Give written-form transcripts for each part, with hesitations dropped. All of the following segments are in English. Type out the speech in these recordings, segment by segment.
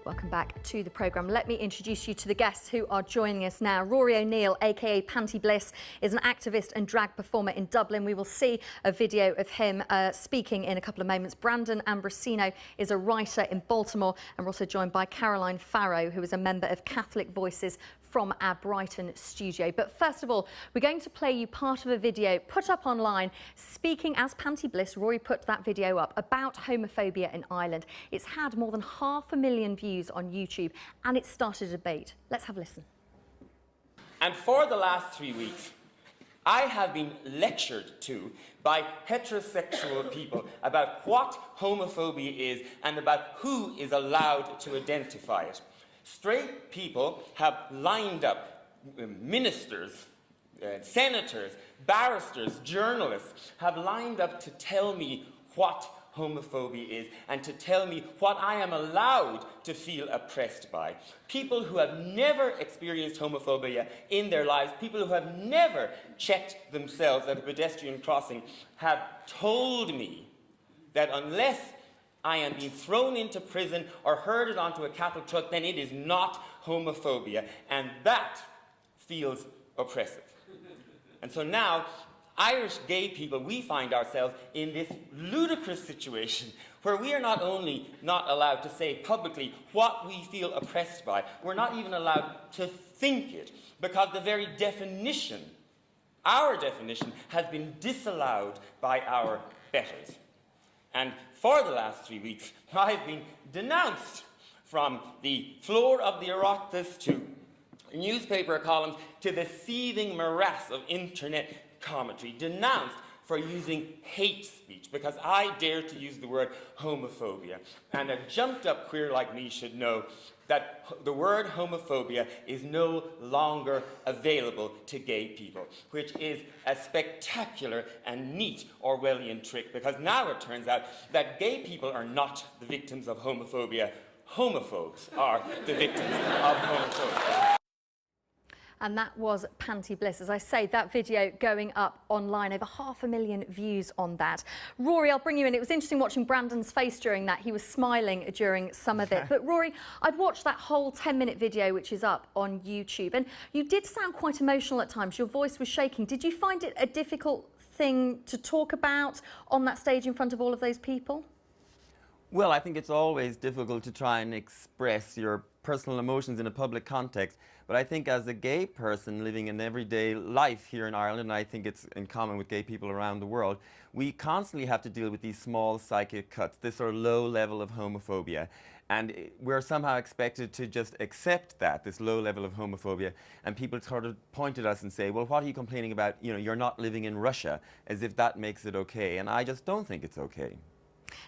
Welcome back to the programme. Let me introduce you to the guests who are joining us now. Rory O'Neill, aka Panty Bliss, is an activist and drag performer in Dublin. We will see a video of him speaking in a couple of moments. Brandon Ambrosino is a writer in Baltimore, and we're also joined by Caroline Farrow, who is a member of Catholic Voices from our Brighton studio. But first of all, we're going to play you part of a video put up online speaking as Panty Bliss. Rory put that video up about homophobia in Ireland. It's had more than 500,000 views on YouTube and it started a debate. Let's have a listen. And for the last 3 weeks, I have been lectured to by heterosexual people about what homophobia is and about who is allowed to identify it. Straight people have lined up, ministers, senators, barristers, journalists have lined up to tell me what homophobia is and to tell me what I am allowed to feel oppressed by. People who have never experienced homophobia in their lives, people who have never checked themselves at a pedestrian crossing, have told me that unless I am being thrown into prison or herded onto a cattle truck, then it is not homophobia, and that feels oppressive. And so now, Irish gay people, we find ourselves in this ludicrous situation where we are not only not allowed to say publicly what we feel oppressed by, we're not even allowed to think it, because the very definition, our definition, has been disallowed by our betters. And for the last 3 weeks, I've been denounced from the floor of the Oireachtas to newspaper columns to the seething morass of internet commentary, denounced for using hate speech because I dare to use the word homophobia. And a jumped up queer like me should know that the word homophobia is no longer available to gay people, which is a spectacular and neat Orwellian trick, because now it turns out that gay people are not the victims of homophobia, homophobes are the victims of homophobia. And that was Panty Bliss. As I say, that video going up online, over 500,000 views on that. Rory, I'll bring you in. It was interesting watching Brandon's face during that. He was smiling during some of it. But Rory, I've watched that whole 10-minute video, which is up on YouTube, and you did sound quite emotional at times. Your voice was shaking. Did you find it a difficult thing to talk about on that stage in front of all of those people? Well, I think it's always difficult to try and express your personal emotions in a public context. But I think as a gay person living an everyday life here in Ireland, and I think it's in common with gay people around the world, we constantly have to deal with these small psychic cuts, this sort of low level of homophobia. And we're somehow expected to just accept that, this low level of homophobia, and people sort of point at us and say, well, what are you complaining about? You know, you're not living in Russia, as if that makes it okay. And I just don't think it's okay.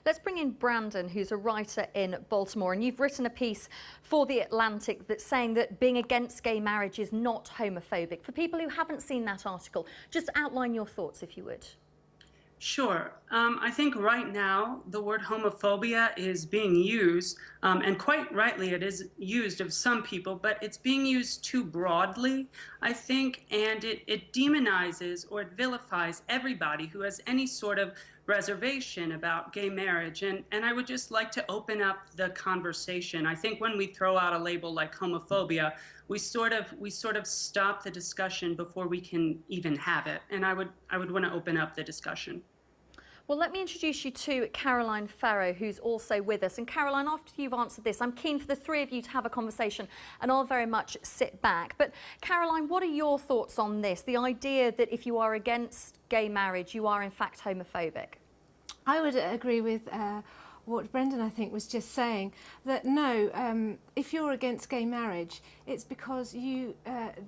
Let's bring in Brandon, who's a writer in Baltimore, and you've written a piece for The Atlantic that's saying that being against gay marriage is not homophobic. For people who haven't seen that article, just outline your thoughts, if you would. Sure. I think right now the word homophobia is being used, and quite rightly it is used of some people, but it's being used too broadly, I think, and it demonizes or it vilifies everybody who has any sort of reservation about gay marriage. And I would just like to open up the conversation. I think when we throw out a label like homophobia, we sort of stop the discussion before we can even have it. And I would want to open up the discussion. Well, let me introduce you to Caroline Farrow, who's also with us. And Caroline, after you've answered this, I'm keen for the three of you to have a conversation, and I'll very much sit back. But Caroline, what are your thoughts on this? The idea that if you are against gay marriage, you are in fact homophobic? I would agree with what Brendan, I think, was just saying, that no, if you're against gay marriage, it's because you,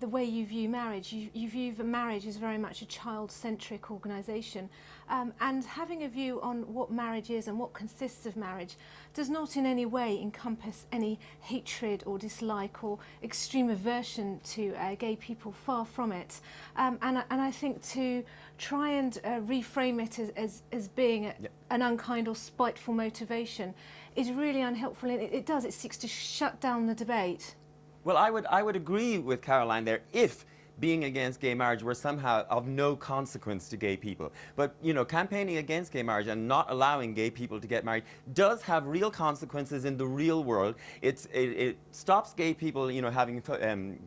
the way you view marriage, you view marriage as very much a child-centric organisation. And having a view on what marriage is and what consists of marriage does not in any way encompass any hatred or dislike or extreme aversion to gay people, far from it. And I think to try and reframe it as being an unkind or spiteful motivation is really unhelpful. It seeks to shut down the debate. Well, I would agree with Caroline there if being against gay marriage were somehow of no consequence to gay people. But, you know, campaigning against gay marriage and not allowing gay people to get married does have real consequences in the real world. It stops gay people, you know, having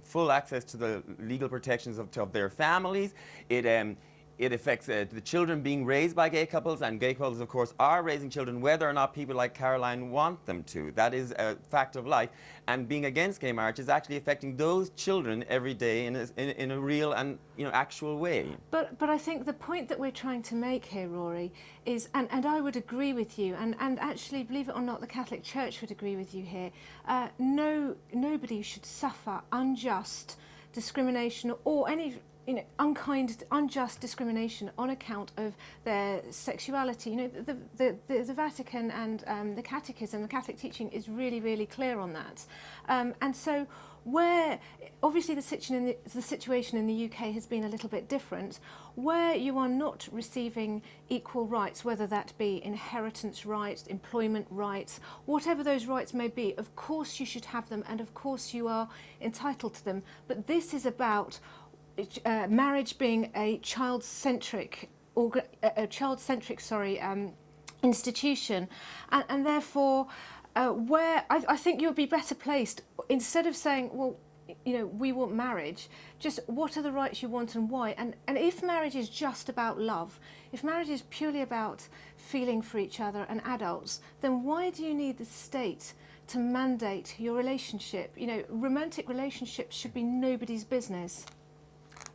full access to the legal protections of their families. It affects the children being raised by gay couples, and gay couples, of course, are raising children whether or not people like Caroline want them to. That is a fact of life. And being against gay marriage is actually affecting those children every day in a real and, you know, actual way. But I think the point that we're trying to make here, Rory, is, and I would agree with you, and actually, believe it or not, the Catholic Church would agree with you here, nobody should suffer unjust discrimination or any unjust discrimination on account of their sexuality. You know, the Vatican and the Catechism, the Catholic teaching is really, really clear on that. And so where, obviously the situation in the UK has been a little bit different, where you are not receiving equal rights, whether that be inheritance rights, employment rights, whatever those rights may be, of course you should have them and of course you are entitled to them. But this is about marriage being a child-centric institution, and therefore where I think you would be better placed, instead of saying, well, you know, we want marriage, just what are the rights you want and why, and if marriage is just about love, if marriage is purely about feeling for each other and adults, then why do you need the state to mandate your relationship? You know, romantic relationships should be nobody's business.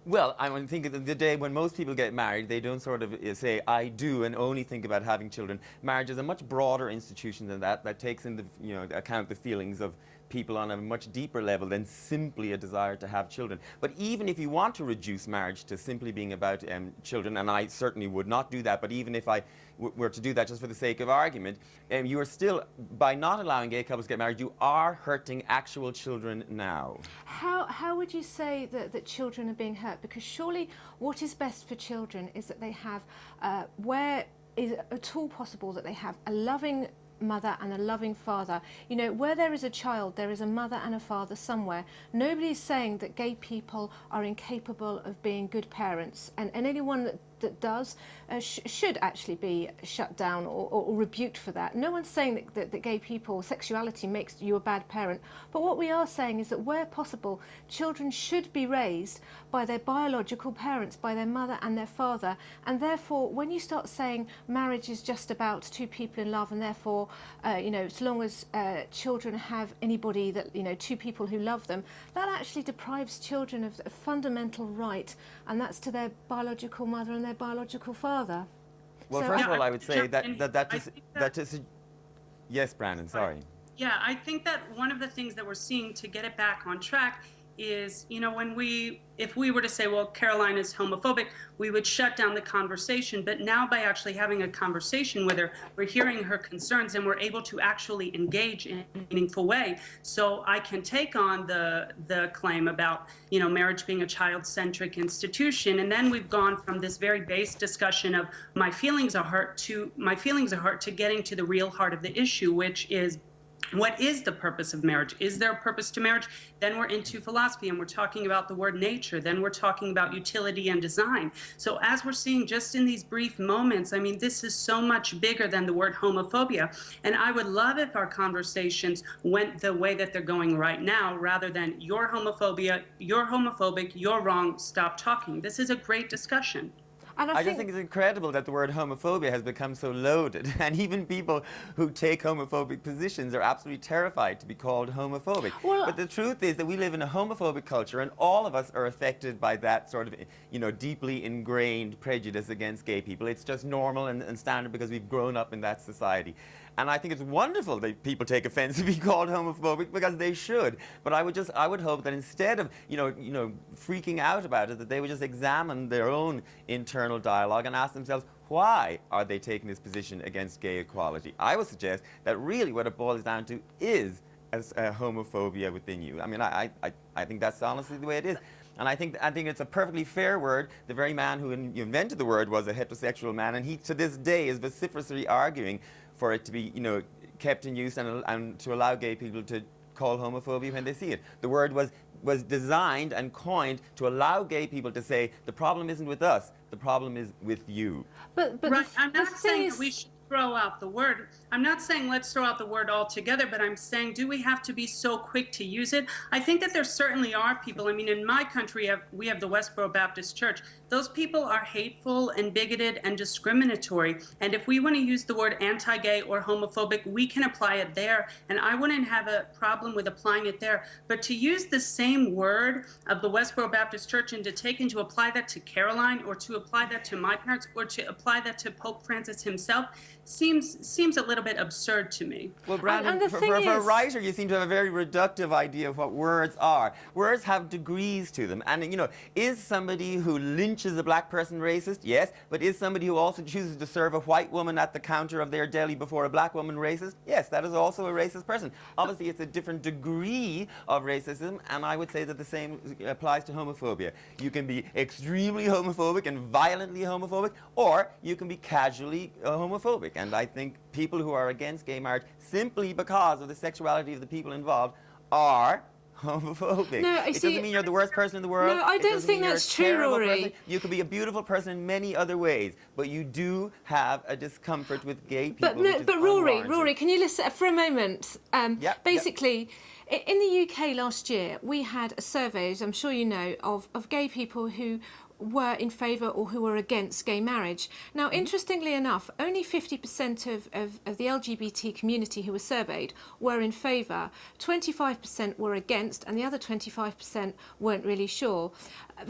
Well, I think of the day when most people get married, they don't sort of say, I do, and only think about having children. Marriage is a much broader institution than that, that takes into account the feelings of people on a much deeper level than simply a desire to have children. But even if you want to reduce marriage to simply being about children, and I certainly would not do that, but even if I were to do that just for the sake of argument, you are still, by not allowing gay couples to get married, you are hurting actual children now. How would you say that children are being hurt? Because surely what is best for children is that they have, where is at all possible, that they have a loving mother and a loving father. You know, where there is a child, there is a mother and a father somewhere. Nobody is saying that gay people are incapable of being good parents, and anyone that does should actually be shut down or rebuked for that. No one's saying that gay people, sexuality makes you a bad parent, but what we are saying is that where possible, children should be raised by their biological parents, by their mother and their father, and therefore when you start saying marriage is just about two people in love, and therefore you know, so long as children have anybody that, you know, two people who love them, that actually deprives children of a fundamental right, and that's to their biological mother and their biological father. Well, So first of all, I would say that is yes, Brandon, sorry. Yeah, I think that one of the things that we're seeing to get it back on track is, you know, if we were to say, well, Caroline is homophobic, we would shut down the conversation. But now by actually having a conversation with her, we're hearing her concerns and we're able to actually engage in a meaningful way. So I can take on the claim about, you know, marriage being a child-centric institution. And then we've gone from this very base discussion of my feelings are hurt to getting to the real heart of the issue, which is, what is the purpose of marriage? Is there a purpose to marriage? Then we're into philosophy and we're talking about the word nature. Then we're talking about utility and design. So as we're seeing just in these brief moments, I mean, this is so much bigger than the word homophobia. And I would love if our conversations went the way that they're going right now, rather than you're homophobia, you're homophobic, you're wrong, stop talking. This is a great discussion. And I just think it's incredible that the word homophobia has become so loaded, and even people who take homophobic positions are absolutely terrified to be called homophobic. Well, but the truth is that we live in a homophobic culture, and all of us are affected by that sort of, you know, deeply ingrained prejudice against gay people. It's just normal and standard because we've grown up in that society. And I think it's wonderful that people take offense to be called homophobic, because they should. But I would hope that instead of, you know, freaking out about it, that they would just examine their own internal dialogue and ask themselves, why are they taking this position against gay equality? I would suggest that really what it boils down to is a homophobia within you. I mean, I think that's honestly the way it is. And I think it's a perfectly fair word. The very man who invented the word was a heterosexual man, and he to this day is vociferously arguing for it to be, you know, kept in use and to allow gay people to call homophobia when they see it. The word was was designed and coined to allow gay people to say, the problem isn't with us, the problem is with you. But Right. I'm the not thing saying is, that we should throw out the word. I'm not saying let's throw out the word altogether, but I'm saying, do we have to be so quick to use it? I think that there certainly are people. I mean, in my country, we have the Westboro Baptist Church. Those people are hateful and bigoted and discriminatory. And if we want to use the word anti-gay or homophobic, we can apply it there. And I wouldn't have a problem with applying it there. But to use the same word of the Westboro Baptist Church and to apply that to Caroline, or to apply that to my parents, or to apply that to Pope Francis himself, seems a little bit absurd to me. Well, Brandon, the for thing a is, writer, you seem to have a very reductive idea of what words are. Words have degrees to them. And, you know, is somebody who lynches a black person racist? Yes. But is somebody who also chooses to serve a white woman at the counter of their deli before a black woman racist? Yes, that is also a racist person. Obviously, it's a different degree of racism, and I would say that the same applies to homophobia. You can be extremely homophobic and violently homophobic, or you can be casually homophobic. And I think people who are against gay marriage simply because of the sexuality of the people involved are homophobic. No, it doesn't mean you're the worst person in the world. No, I It don't doesn't think mean you're a that's true, terrible Rory. person. You could be a beautiful person in many other ways, but you do have a discomfort with gay people. But Rory, can you listen for a moment? Basically, in the UK last year, we had a survey, as I'm sure you know, of gay people who were in favour or who were against gay marriage. Now, interestingly enough, only 50% of the LGBT community who were surveyed were in favour, 25% were against, and the other 25% weren't really sure.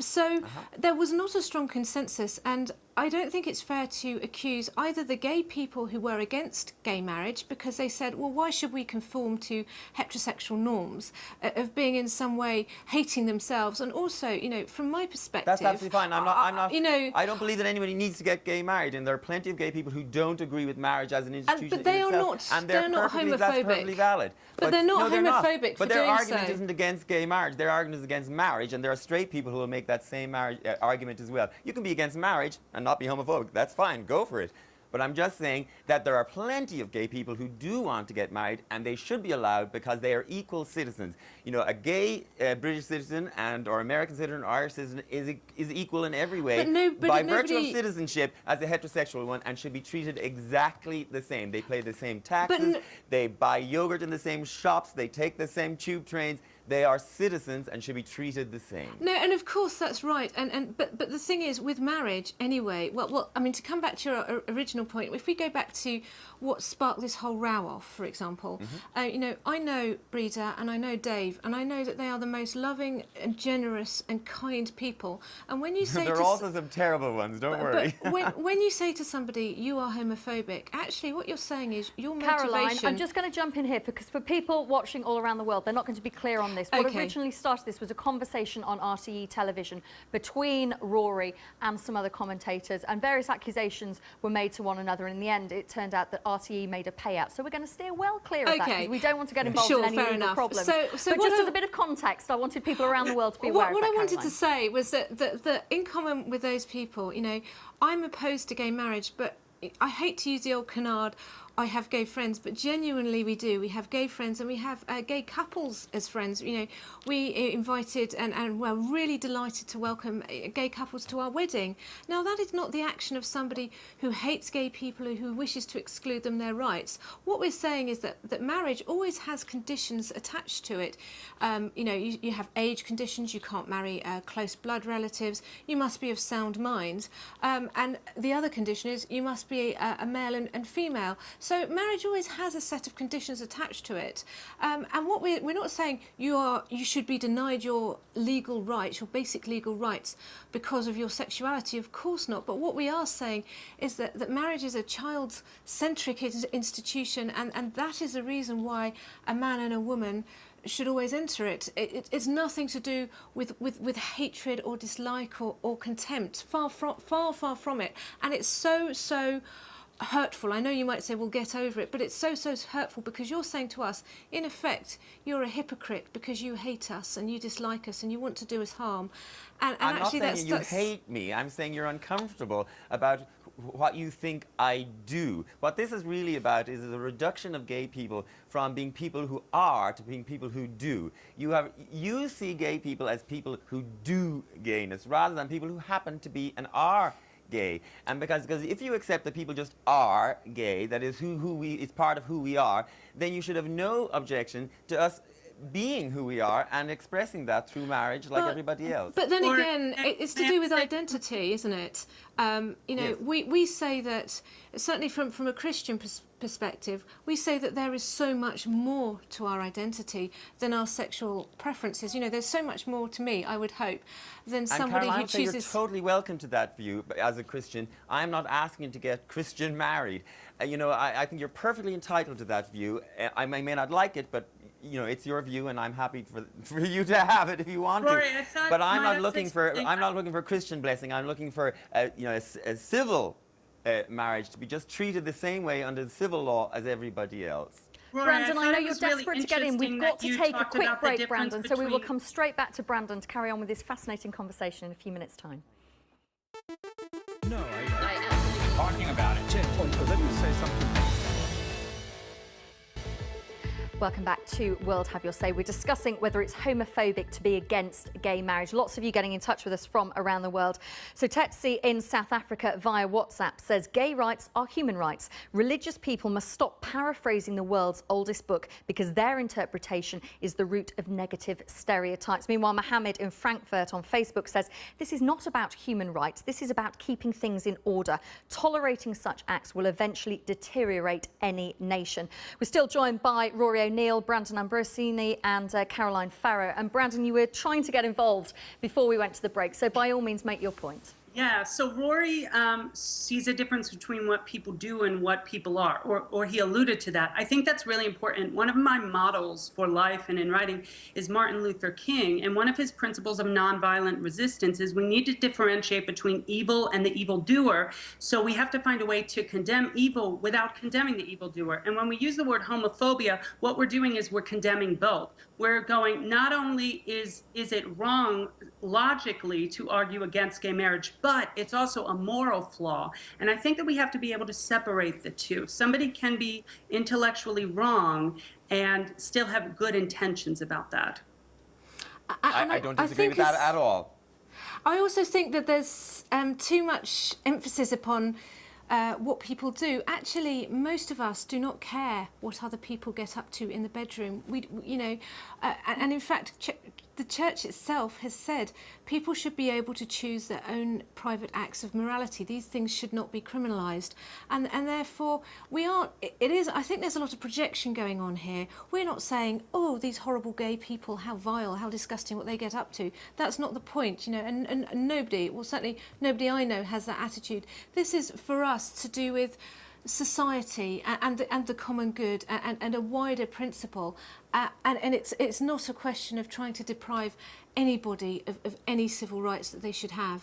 So there was not a strong consensus, and I don't think it's fair to accuse either the gay people who were against gay marriage, because they said, well, why should we conform to heterosexual norms, of being in some way hating themselves, and also, you know, from my perspective, that's absolutely fine. I'm not. You know, I don't believe that anybody needs to get gay married, and there are plenty of gay people who don't agree with marriage as an institution. but they in are itself, not. and they're not perfectly, homophobic. That's perfectly valid. But they're not no, they're homophobic not. for But their doing argument so. isn't against gay marriage. Their argument is against marriage, and there are straight people who will make that same marriage argument as well. You can be against marriage and not be homophobic. That's fine. Go for it. But I'm just saying that there are plenty of gay people who do want to get married, and they should be allowed because they are equal citizens. You know, a gay British citizen or American citizen or Irish citizen is equal in every way by virtue of citizenship as a heterosexual one, and should be treated exactly the same. They pay the same taxes, they buy yogurt in the same shops, they take the same tube trains. They are citizens and should be treated the same. No, and of course that's right. But the thing is, with marriage, anyway. Well, I mean, to come back to your original point, if we go back to what sparked this whole row off, for example, you know, I know Breda and I know Dave, and I know that they are the most loving and generous and kind people. And when you say there are also some terrible ones. Don't worry. But when you say to somebody you are homophobic, actually what you're saying is your motivation. Caroline, I'm just going to jump in here because for people watching all around the world, they're not going to be clear on this. What originally started this was a conversation on RTE television between Rory and some other commentators, and various accusations were made to one another. And in the end, it turned out that RTE made a payout. So we're going to steer well clear of that because we don't want to get involved in any legal problems. So but just as a bit of context, I wanted people around the world to be aware of that. What I wanted to say was that in common with those people, you know, I'm opposed to gay marriage, but I hate to use the old canard, I have gay friends, but genuinely we do. We have gay friends and we have gay couples as friends. You know, we invited and we're really delighted to welcome gay couples to our wedding. Now, that is not the action of somebody who hates gay people or who wishes to exclude them their rights. What we're saying is that marriage always has conditions attached to it. You know, you have age conditions. You can't marry close blood relatives. You must be of sound mind. And the other condition is you must be a male and female. So marriage always has a set of conditions attached to it, and what we're not saying you should be denied your legal rights, your basic legal rights, because of your sexuality. Of course not. But what we are saying is that marriage is a child-centric institution, and that is the reason why a man and a woman should always enter it. It's nothing to do with hatred or dislike or contempt. Far from it. And it's so hurtful. I know you might say, well, get over it, but it's so hurtful because you're saying to us, in effect, you're a hypocrite because you hate us and you dislike us and you want to do us harm. And I'm actually not saying you hate me. I'm saying you're uncomfortable about what you think I do. What this is really about is the reduction of gay people from being people who are to being people who do. You see gay people as people who do gayness rather than people who happen to be and are gay. And because if you accept that people just are gay, that is it's part of who we are, then you should have no objection to us being who we are and expressing that through marriage like everybody else. But then again, it's to do with identity, isn't it? You know, Yes. we say that, certainly from a Christian perspective, we say that there is so much more to our identity than our sexual preferences. You know, there's so much more to me, I would hope, than somebody Caroline, who chooses... you're totally welcome to that view as a Christian. I'm not asking you to get Christian married. You know, I think you're perfectly entitled to that view. I may not like it, but you know, it's your view, and I'm happy for you to have it if you want Rory, to. I thought But I'm my not looking for husband's Christian blessing. I'm looking for you know, a civil marriage to be just treated the same way under the civil law as everybody else. Rory, Brandon, I know it you're was really desperate to get in. We've interesting got that to you take a talked quick about the break, difference Brandon, so we will between- come straight back to Brandon to carry on with this fascinating conversation in a few minutes' time. No, I talking about it. Let me say something. Welcome back to World Have Your Say. We're discussing whether it's homophobic to be against gay marriage. Lots of you getting in touch with us from around the world. So Tetsi in South Africa via WhatsApp says gay rights are human rights. Religious people must stop paraphrasing the world's oldest book because their interpretation is the root of negative stereotypes. Meanwhile, Mohammed in Frankfurt on Facebook says this is not about human rights. This is about keeping things in order. Tolerating such acts will eventually deteriorate any nation. We're still joined by Rory O'Neill, Brandon Ambrosini and Caroline Farrow. And Brandon, you were trying to get involved before we went to the break, so by all means make your point. Yeah, so Rory sees a difference between what people do and what people are, or he alluded to that. I think that's really important. One of my models for life and in writing is Martin Luther King, and one of his principles of nonviolent resistance is we need to differentiate between evil and the evildoer. So we have to find a way to condemn evil without condemning the evildoer. And when we use the word homophobia, what we're doing is we're condemning both. We're going, not only is it wrong logically to argue against gay marriage, but it's also a moral flaw. And I think that we have to be able to separate the two. Somebody can be intellectually wrong and still have good intentions about that. I don't disagree with that at all. I also think that there's too much emphasis upon what people do. Actually, most of us do not care what other people get up to in the bedroom. You know, and in fact, the church itself has said people should be able to choose their own private acts of morality. These things should not be criminalised, and therefore we aren't. It is. I think there's a lot of projection going on here. We're not saying, oh, these horrible gay people, how vile, how disgusting what they get up to. That's not the point, you know. And nobody, well, certainly nobody I know has that attitude. This is for us to do with society and the common good and a wider principle, and it's not a question of trying to deprive anybody of any civil rights that they should have.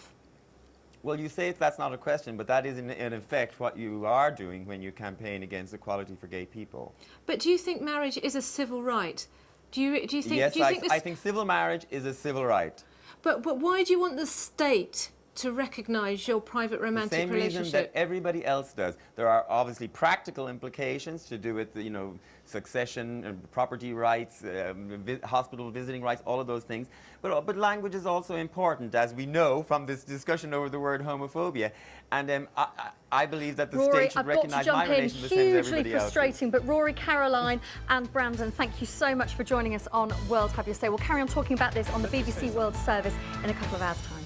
Well, you say that's not a question, but that is in effect what you are doing when you campaign against equality for gay people. But do you think marriage is a civil right? Do you think? Yes, do you think I think civil marriage is a civil right. But why do you want the state to recognise your private romantic relationship? The same reason that everybody else does. There are obviously practical implications to do with, you know, succession and property rights, hospital visiting rights, all of those things. But language is also important, as we know from this discussion over the word homophobia. And I believe that the Rory, state should I've got to recognise jump my in. relation the same as everybody Hugely else's. frustrating, but Rory, Caroline and Brandon, thank you so much for joining us on World Have Your Say. We'll carry on talking about this on the BBC World Service in a couple of hours' time.